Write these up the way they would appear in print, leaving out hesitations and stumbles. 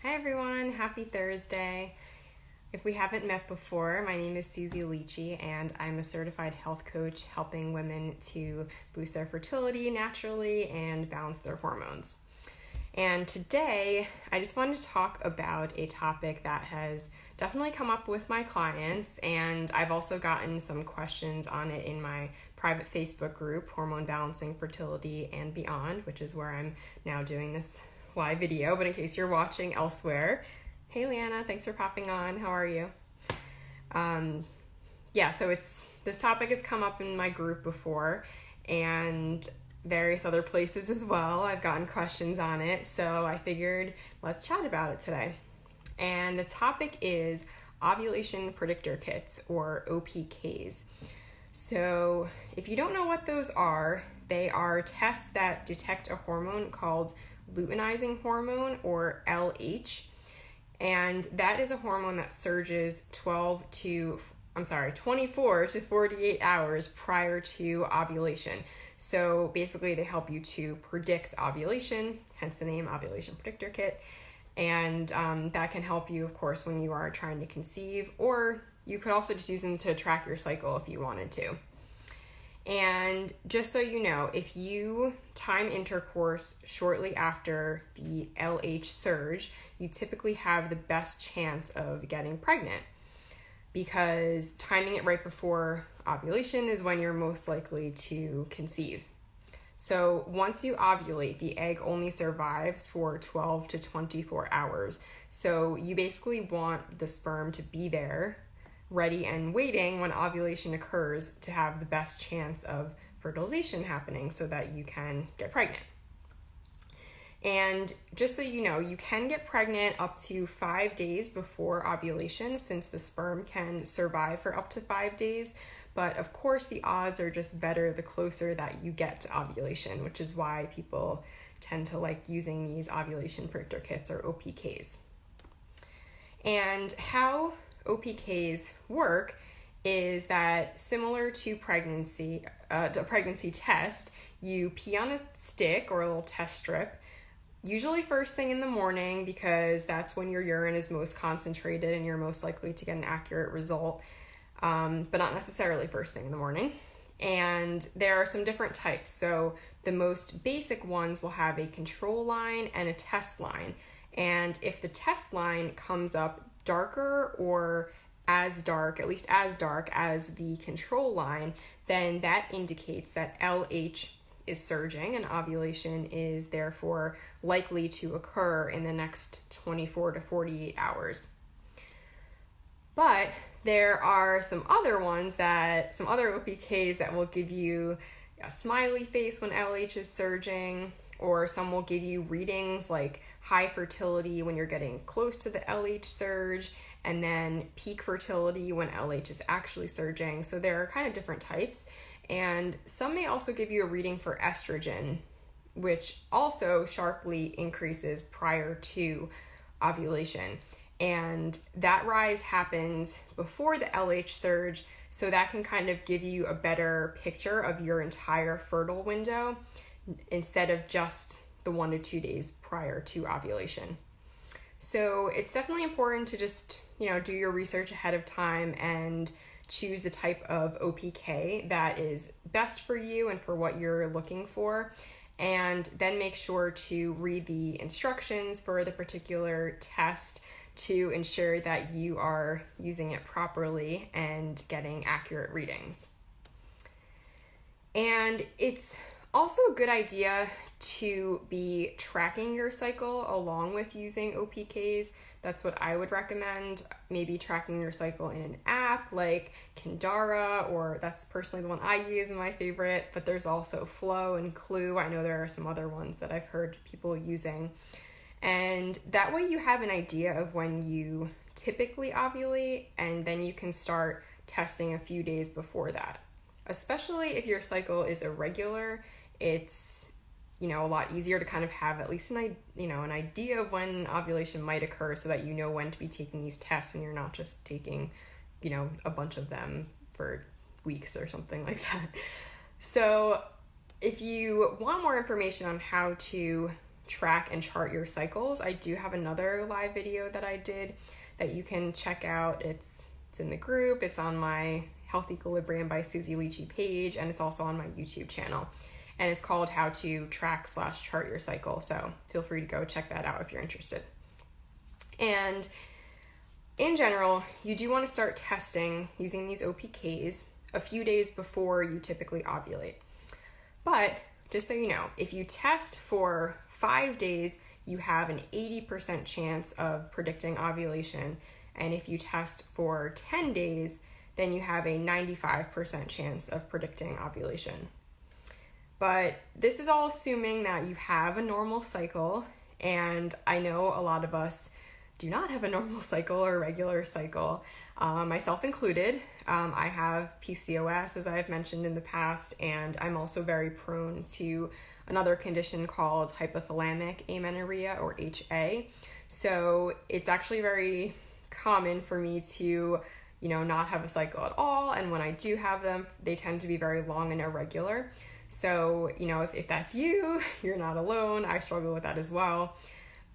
Hi everyone, happy Thursday. If we haven't met before, my name is Susie Leachy and I'm a certified health coach helping women to boost their fertility naturally and balance their hormones. And today, I just wanted to talk about a topic that has definitely come up with my clients, and I've also gotten some questions on it in my private Facebook group, Hormone Balancing Fertility and Beyond, which is where I'm now doing this live video, but in case you're watching elsewhere, hey Leanna, thanks for popping on. How are you? So this topic has come up in my group before and various other places as well. I've gotten questions on it, so I figured let's chat about it today. And the topic is Ovulation Predictor Kits, or OPKs. So if you don't know what those are, they are tests that detect a hormone called luteinizing hormone, or LH, and that is a hormone that surges 24 to 48 hours prior to ovulation. So basically they help you to predict ovulation, hence the name Ovulation Predictor Kit, and that can help you, of course, when you are trying to conceive, or you could also just use them to track your cycle if you wanted to. And just so you know, if you time intercourse shortly after the LH surge, you typically have the best chance of getting pregnant, because timing it right before ovulation is when you're most likely to conceive. So once you ovulate, the egg only survives for 12 to 24 hours. So you basically want the sperm to be there, ready and waiting when ovulation occurs, to have the best chance of fertilization happening so that you can get pregnant. And just so you know, you can get pregnant up to 5 days before ovulation, since the sperm can survive for up to 5 days. But of course, the odds are just better the closer that you get to ovulation, which is why people tend to like using these ovulation predictor kits, or OPKs. And how OPKs work is that, similar to pregnancy test, you pee on a stick or a little test strip, usually first thing in the morning, because that's when your urine is most concentrated and you're most likely to get an accurate result, but not necessarily first thing in the morning. And there are some different types. So the most basic ones will have a control line and a test line. And if the test line comes up darker or as dark, at least as dark as the control line, then that indicates that LH is surging and ovulation is therefore likely to occur in the next 24 to 48 hours. But there are some other OPKs that will give you a smiley face when LH is surging, or some will give you readings like high fertility when you're getting close to the LH surge, and then peak fertility when LH is actually surging. So there are kind of different types. And some may also give you a reading for estrogen, which also sharply increases prior to ovulation. And that rise happens before the LH surge, so that can kind of give you a better picture of your entire fertile window, instead of just the 1 to 2 days prior to ovulation. So it's definitely important to just, do your research ahead of time and choose the type of OPK that is best for you and for what you're looking for. And then make sure to read the instructions for the particular test to ensure that you are using it properly and getting accurate readings. And it's also a good idea to be tracking your cycle along with using OPKs. That's what I would recommend. Maybe tracking your cycle in an app like Kindara, or that's personally the one I use and my favorite, but there's also Flow and Clue. I know there are some other ones that I've heard people using. And that way you have an idea of when you typically ovulate, and then you can start testing a few days before that. Especially if your cycle is irregular, it's a lot easier to kind of have at least an idea of when ovulation might occur, so that you know when to be taking these tests and you're not just taking a bunch of them for weeks or something like that. So if you want more information on how to track and chart your cycles, I do have another live video that I did that you can check out. It's in the group, it's on my Health Equilibrium by Susie Leachy page, and it's also on my YouTube channel. And it's called How to Track/Chart Your Cycle. So feel free to go check that out if you're interested. And in general, you do want to start testing using these OPKs a few days before you typically ovulate. But just so you know, if you test for 5 days, you have an 80% chance of predicting ovulation. And if you test for 10 days, then you have a 95% chance of predicting ovulation. But this is all assuming that you have a normal cycle, and I know a lot of us do not have a normal cycle or regular cycle, myself included. I have PCOS, as I've mentioned in the past, and I'm also very prone to another condition called hypothalamic amenorrhea, or HA. So it's actually very common for me to, not have a cycle at all, and when I do have them, they tend to be very long and irregular. So, if that's you, you're not alone. I struggle with that as well.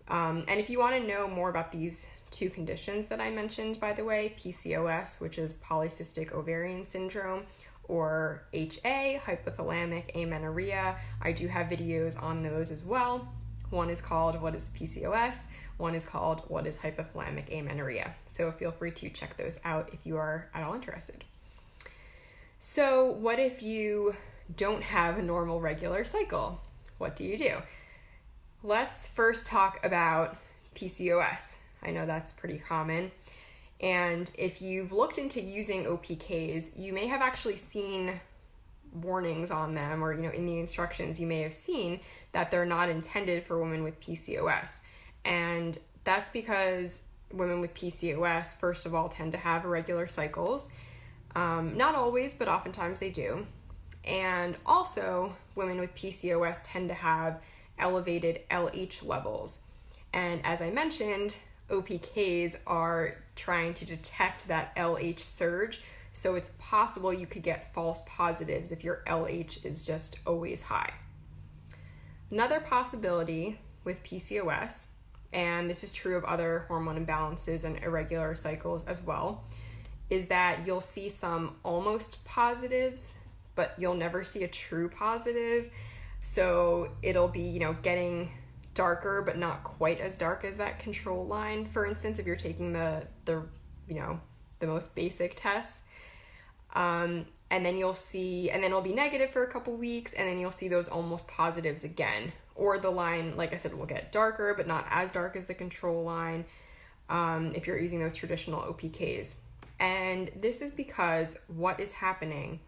And if you want to know more about these two conditions that I mentioned, by the way, PCOS, which is polycystic ovarian syndrome, or HA, hypothalamic amenorrhea, I do have videos on those as well. One is called What is PCOS? One is called What is hypothalamic amenorrhea? So feel free to check those out if you are at all interested. So what if you don't have a normal regular cycle? What do you do? Let's first talk about PCOS. I know that's pretty common. And if you've looked into using OPKs, you may have actually seen warnings on them, or in the instructions you may have seen that they're not intended for women with PCOS. And that's because women with PCOS, first of all, tend to have irregular cycles. Not always, but oftentimes they do. And also, women with PCOS tend to have elevated LH levels. And as I mentioned, OPKs are trying to detect that LH surge, so it's possible you could get false positives if your LH is just always high. Another possibility with PCOS, and this is true of other hormone imbalances and irregular cycles as well, is that you'll see some almost positives, but you'll never see a true positive. So it'll be, getting darker, but not quite as dark as that control line. For instance, if you're taking the most basic tests, and then you'll see, and then it'll be negative for a couple weeks, and then you'll see those almost positives again. Or the line, like I said, will get darker, but not as dark as the control line, if you're using those traditional OPKs. And this is because what is happening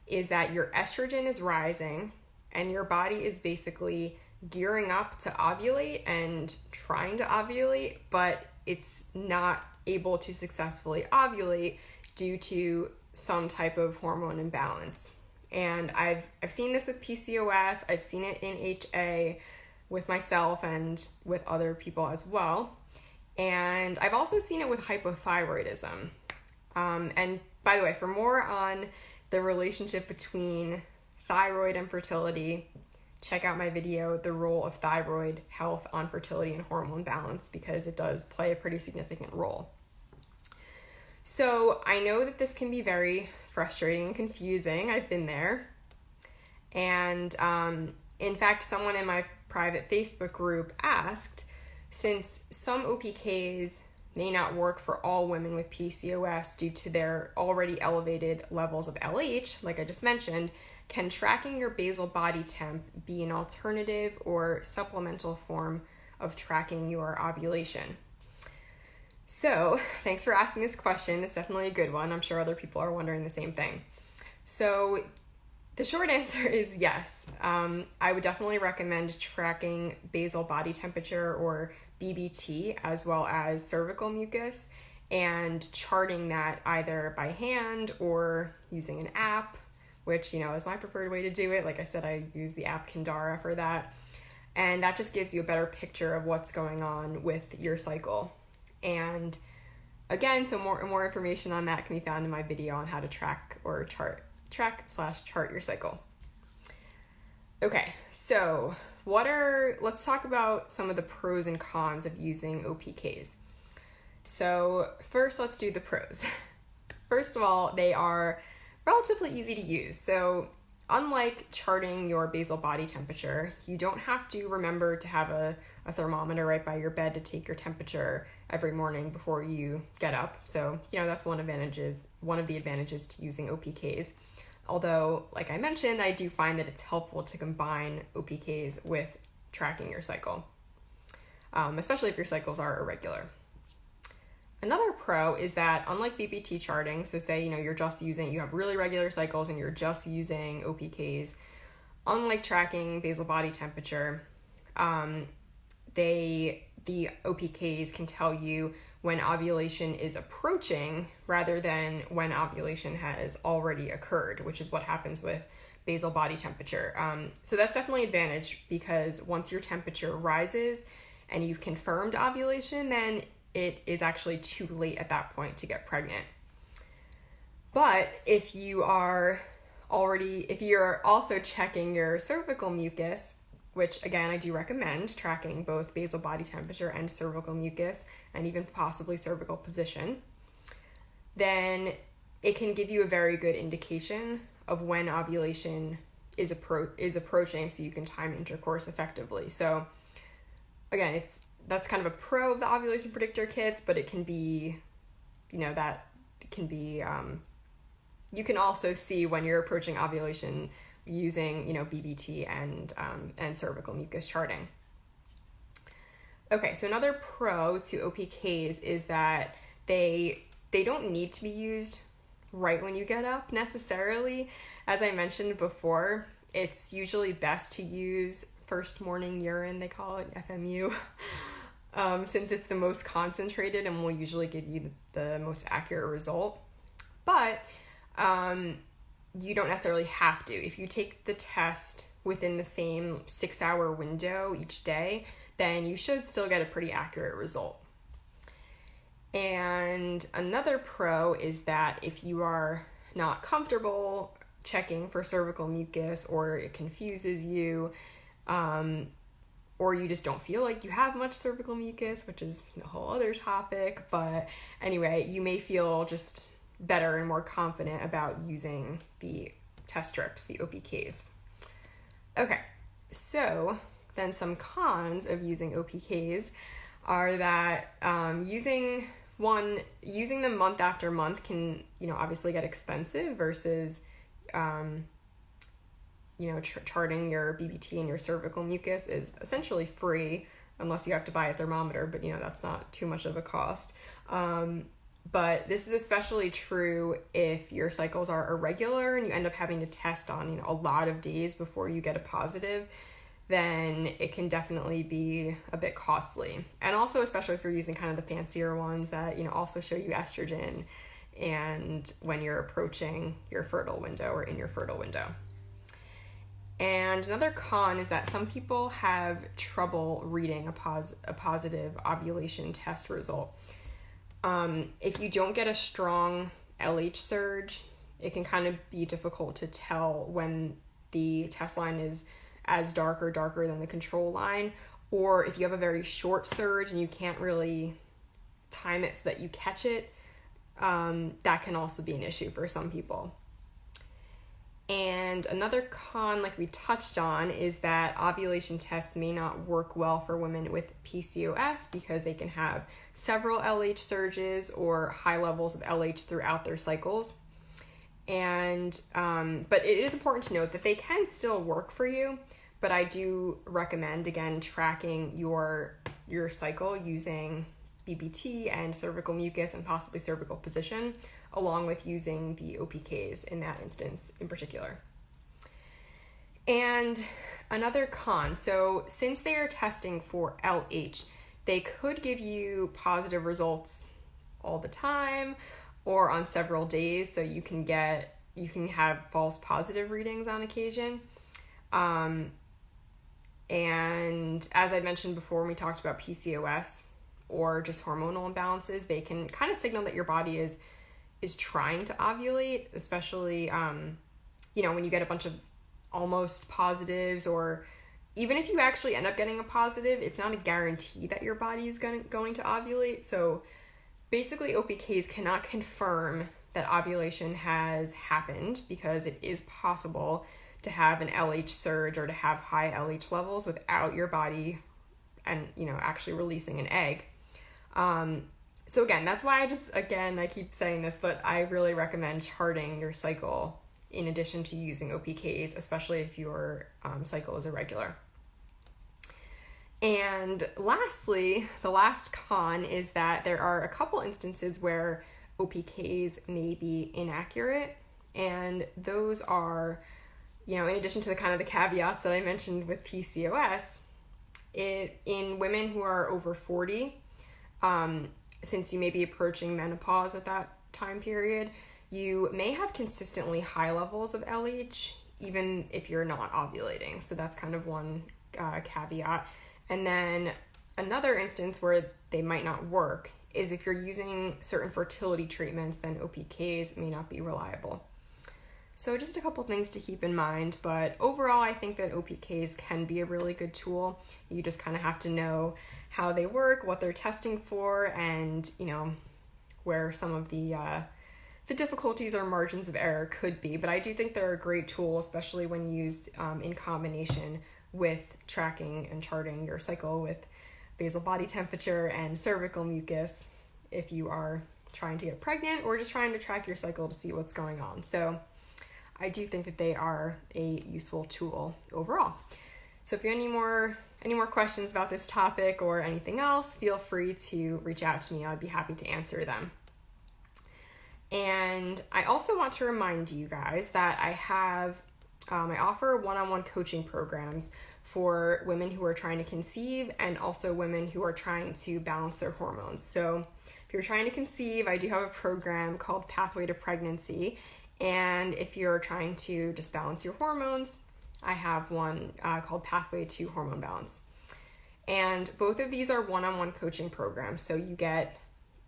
is that your estrogen is rising, and your body is basically gearing up to ovulate and trying to ovulate, but it's not able to successfully ovulate due to some type of hormone imbalance. And I've seen this with PCOS, I've seen it in HA with myself and with other people as well. And I've also seen it with hypothyroidism. And by the way, for more on the relationship between thyroid and fertility, check out my video, The Role of Thyroid Health on Fertility and Hormone Balance, because it does play a pretty significant role. So I know that this can be very frustrating and confusing. I've been there. And in fact, someone in my private Facebook group asked, since some OPKs may not work for all women with PCOS due to their already elevated levels of LH, like I just mentioned, can tracking your basal body temp be an alternative or supplemental form of tracking your ovulation? So, thanks for asking this question. It's definitely a good one. I'm sure other people are wondering the same thing. So, the short answer is yes. I would definitely recommend tracking basal body temperature, or BBT, as well as cervical mucus, and charting that either by hand or using an app, which, is my preferred way to do it. Like I said, I use the app Kindara for that. And that just gives you a better picture of what's going on with your cycle. And again, so more information on that can be found in my video on how to track or chart your cycle. Okay, so let's talk about some of the pros and cons of using OPKs. So first, let's do the pros. First of all, they are relatively easy to use. So unlike charting your basal body temperature, you don't have to remember to have a thermometer right by your bed to take your temperature every morning before you get up. So, that's one of the advantages to using OPKs. Although, like I mentioned, I do find that it's helpful to combine OPKs with tracking your cycle, especially if your cycles are irregular. Another pro is that unlike BBT charting, so say, you have really regular cycles and you're just using OPKs, unlike tracking basal body temperature, the OPKs can tell you when ovulation is approaching rather than when ovulation has already occurred, which is what happens with basal body temperature. So that's definitely an advantage, because once your temperature rises and you've confirmed ovulation, then it is actually too late at that point to get pregnant. But if you're also checking your cervical mucus, which again I do recommend tracking both basal body temperature and cervical mucus and even possibly cervical position, then it can give you a very good indication of when ovulation is approaching, so you can time intercourse effectively. So again, that's kind of a pro of the Ovulation Predictor kits, but it can be, you can also see when you're approaching ovulation using, BBT and cervical mucus charting. Okay, so another pro to OPKs is that they don't need to be used right when you get up necessarily. As I mentioned before, it's usually best to use first morning urine, they call it FMU, since it's the most concentrated and will usually give you the most accurate result. But you don't necessarily have to. If you take the test within the same 6-hour window each day, then you should still get a pretty accurate result. And another pro is that if you are not comfortable checking for cervical mucus, or it confuses you, or you just don't feel like you have much cervical mucus, which is a whole other topic, but anyway, you may feel just better and more confident about using the test strips, the OPKs. Okay, so then some cons of using OPKs are that using them month after month can, obviously get expensive versus, charting your BBT and your cervical mucus is essentially free, unless you have to buy a thermometer, but that's not too much of a cost. But this is especially true if your cycles are irregular and you end up having to test on, a lot of days before you get a positive, then it can definitely be a bit costly. And also, especially if you're using kind of the fancier ones that, also show you estrogen and when you're approaching your fertile window or in your fertile window. And another con is that some people have trouble reading a positive ovulation test result. If you don't get a strong LH surge, it can kind of be difficult to tell when the test line is as dark or darker than the control line, or if you have a very short surge and you can't really time it so that you catch it, that can also be an issue for some people. And another con, like we touched on, is that ovulation tests may not work well for women with PCOS because they can have several LH surges or high levels of LH throughout their cycles. And but it is important to note that they can still work for you, but I do recommend, again, tracking your cycle using BBT and cervical mucus and possibly cervical position, along with using the OPKs in that instance in particular. And another con, so since they are testing for LH, they could give you positive results all the time or on several days, so you can have false positive readings on occasion. And as I mentioned before, when we talked about PCOS or just hormonal imbalances, they can kind of signal that your body is trying to ovulate, especially, when you get a bunch of almost positives or even if you actually end up getting a positive, it's not a guarantee that your body is going to ovulate. So basically, OPKs cannot confirm that ovulation has happened, because it is possible to have an LH surge or to have high LH levels without your body and, actually releasing an egg. So again, that's why I keep saying this, but I really recommend charting your cycle in addition to using OPKs, especially if your cycle is irregular. And lastly, the last con is that there are a couple instances where OPKs may be inaccurate. And those are, in addition to the kind of the caveats that I mentioned with PCOS, in women who are over 40, since you may be approaching menopause at that time period, you may have consistently high levels of LH, even if you're not ovulating. So that's kind of one caveat. And then another instance where they might not work is if you're using certain fertility treatments, then OPKs may not be reliable. So just a couple things to keep in mind, but overall I think that OPKs can be a really good tool. You just kind of have to know how they work, what they're testing for, and where some of the difficulties or margins of error could be. But I do think they're a great tool, especially when used in combination with tracking and charting your cycle with basal body temperature and cervical mucus if you are trying to get pregnant or just trying to track your cycle to see what's going on. So I do think that they are a useful tool overall. So if you have any more questions about this topic or anything else, feel free to reach out to me. I'd be happy to answer them. And I also want to remind you guys that I offer one-on-one coaching programs for women who are trying to conceive and also women who are trying to balance their hormones. So if you're trying to conceive, I do have a program called Pathway to Pregnancy. And if you're trying to just balance your hormones, I have one called Pathway to Hormone Balance. And both of these are one-on-one coaching programs. So you get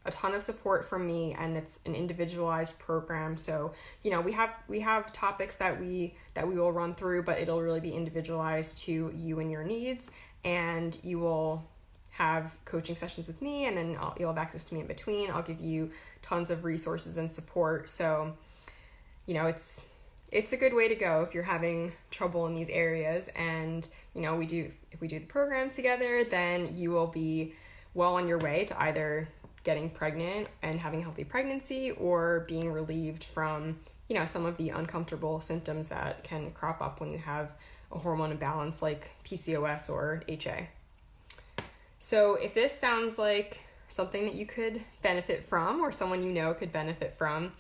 a ton of support from me, and it's an individualized program. So, we have topics that we will run through, but it'll really be individualized to you and your needs. And you will have coaching sessions with me, and then you'll have access to me in between. I'll give you tons of resources and support. So, it's a good way to go if you're having trouble in these areas. And, if we do the program together, then you will be well on your way to either getting pregnant and having a healthy pregnancy, or being relieved from, some of the uncomfortable symptoms that can crop up when you have a hormone imbalance like PCOS or HA. So if this sounds like something that you could benefit from, or someone could benefit from,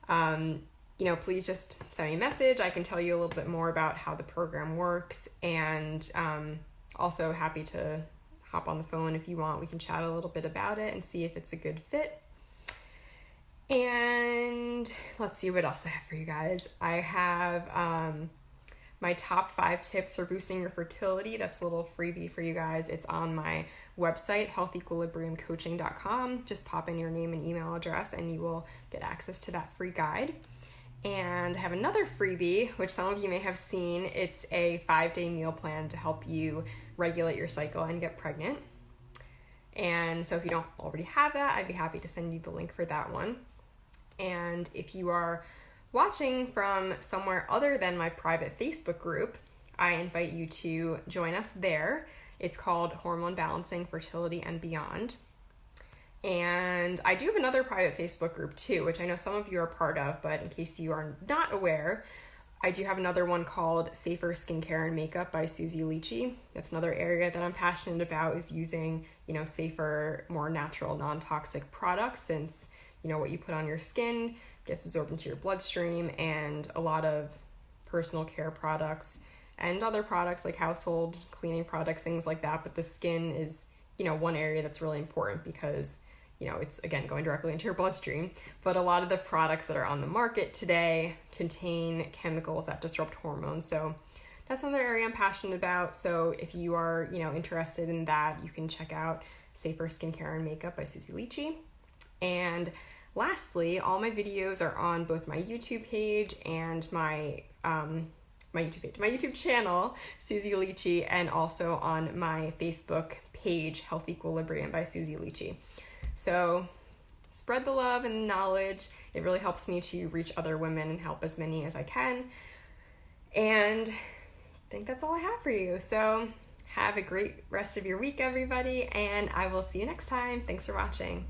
please just send me a message. I can tell you a little bit more about how the program works, and also happy to hop on the phone if you want. We can chat a little bit about it and see if it's a good fit. And let's see what else I have for you guys. I have my top 5 tips for boosting your fertility. That's a little freebie for you guys. It's on my website, healthequilibriumcoaching.com. Just pop in your name and email address and you will get access to that free guide. And I have another freebie, which some of you may have seen. It's a 5-day meal plan to help you regulate your cycle and get pregnant. And so if you don't already have that, I'd be happy to send you the link for that one. And if you are watching from somewhere other than my private Facebook group, I invite you to join us there. It's called Hormone Balancing, Fertility, and Beyond. And I do have another private Facebook group too, which I know some of you are part of, but in case you are not aware, I do have another one called Safer Skincare and Makeup by Susie Leachy. That's another area that I'm passionate about, is using, safer, more natural, non-toxic products, since, what you put on your skin gets absorbed into your bloodstream, and a lot of personal care products and other products like household cleaning products, things like that. But the skin is, one area that's really important because it's, again, going directly into your bloodstream. But a lot of the products that are on the market today contain chemicals that disrupt hormones. So that's another area I'm passionate about. So if you are, interested in that, you can check out Safer Skincare and Makeup by Susie Leachy. And lastly, all my videos are on both my YouTube page and my my YouTube channel, Susie Alici, and also on my Facebook page, Health Equilibrium by Susie Alici. So spread the love and knowledge. It really helps me to reach other women and help as many as I can. And I think that's all I have for you. So have a great rest of your week, everybody, and I will see you next time. Thanks for watching.